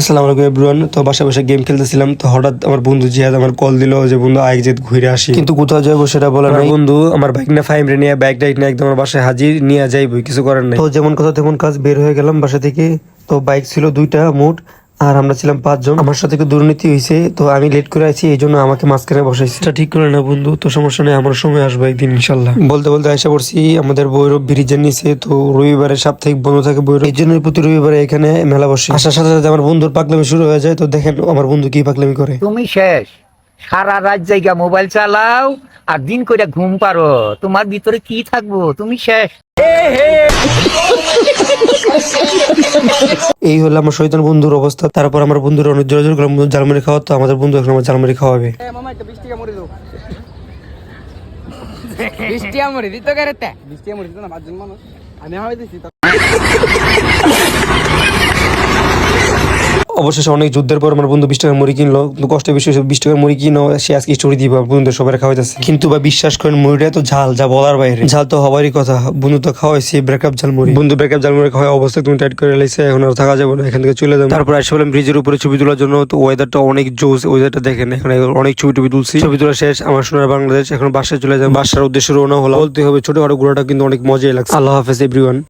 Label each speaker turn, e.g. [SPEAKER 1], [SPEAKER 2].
[SPEAKER 1] আসসালামু আলাইকুম এভরিওয়ান। তো বাসায় বসে গেম খেলতেছিলাম, তো হঠাৎ আমার বন্ধু জিহাদ আমার কল দিল যে বন্ধু আয় যে ঘুরে আসি, কিন্তু কোথাও যাবো সেটা বলে নাই। বন্ধু আমার বাইক না ফাইম রে নিয়ে বাইক ডাইক নিয়ে একদম আমার বাসায় হাজির নিয়ে যাইবই, কিছু করার নাই। তো যেমন কথা তেমন কাজ, বের হয়ে গেলাম বাসা থেকে। তো বাইক ছিল দুইটা মোট, আর আমরা ছিলাম 5 জন। আমার সাথে একটু দুর্নীতি হয়েছে, তো আমি লেট করে আছি, এই জন্য আমাকে মাঝখানে বসাইছে। এটা ঠিক করে না বন্ধু, তো সমস্যা নেই, আমার সময় আসবে একদিন ইনশাল্লাহ। বলতে বলতে আশা করছি আমাদের ভৈরব ব্রিজের নিচে। তো রবিবারে সাপ্তাহিক বন্ধ থাকে ভৈরব, এই জন্য প্রতি রবিবারে এখানে মেলা বসে। আসার সাথে সাথে আমার বন্ধুর পাগলামি শুরু হয়ে যায়। তো দেখেন আমার বন্ধু কি পাগলামি করে।
[SPEAKER 2] তুমি শেষ, সারা রাত জায়গা মোবাইল চালাও আর দিন করে ঘুম পারো, তোমার ভিতরে কি থাকবো? তুমি শেষ।
[SPEAKER 1] এই হলো আমার শয়তান বন্ধুর অবস্থা। তারপর আমার বন্ধুর অনেক জোর জোর করে জালমুড়ি খাওয়া, তো আমাদের বন্ধু এখন আমার জালমুড়ি খাওয়াবে।
[SPEAKER 3] মামা একটা 20 টাকা মরে দাও। 20 টাকা মরে দিত কারেতে 20 টাকা মরে দিত না 5 জন মানুষ আমি হাওয়াই দিছি।
[SPEAKER 1] অবশেষে অনেক যুদ্ধের পর আমার বন্ধু 20 টাকার মুড়ি কিনলো, কিন্তু কষ্ট বেশি 20 টাকার মুড়ি কিনো সে আজকে স্টোরি দিব বন্ধু সবাই খাওয়াইতেছে। কিন্তু বা বিশ্বাস করেন মুড়িটা তো ঝাল, যা বলার বাইরে। ঝাল তো হবারই কথা, বন্ধু তো খাওয়াইছি ব্রেকআপ ঝাল মুড়ি। বন্ধু ব্রেকআপ ঝাল মুড়ি খাওয়া অবস্থা তুমি টাইট করে লাইছে, এখন আর থাকা যাবে না, এখান থেকে চলে যাবো। তারপর আসে বললাম ব্রিজের উপরে ছবি তোলার জন্য। তো ওয়েদারটা অনেক জোস, ওয়েদারটা দেখেন, এখানে অনেক ছবি টবি তুলছি। ছবি তোলা শেষ, আমার সোনার বাংলাদেশ, এখন বাসায় চলে যাবো। বাসার উদ্দেশ্যে রওনা হলো। বলতে হবে ছোটখাটো ঘোরাটা কিন্তু অনেক মজাই লাগছে। আল্লাহ হাফেজ এভরিওয়ান।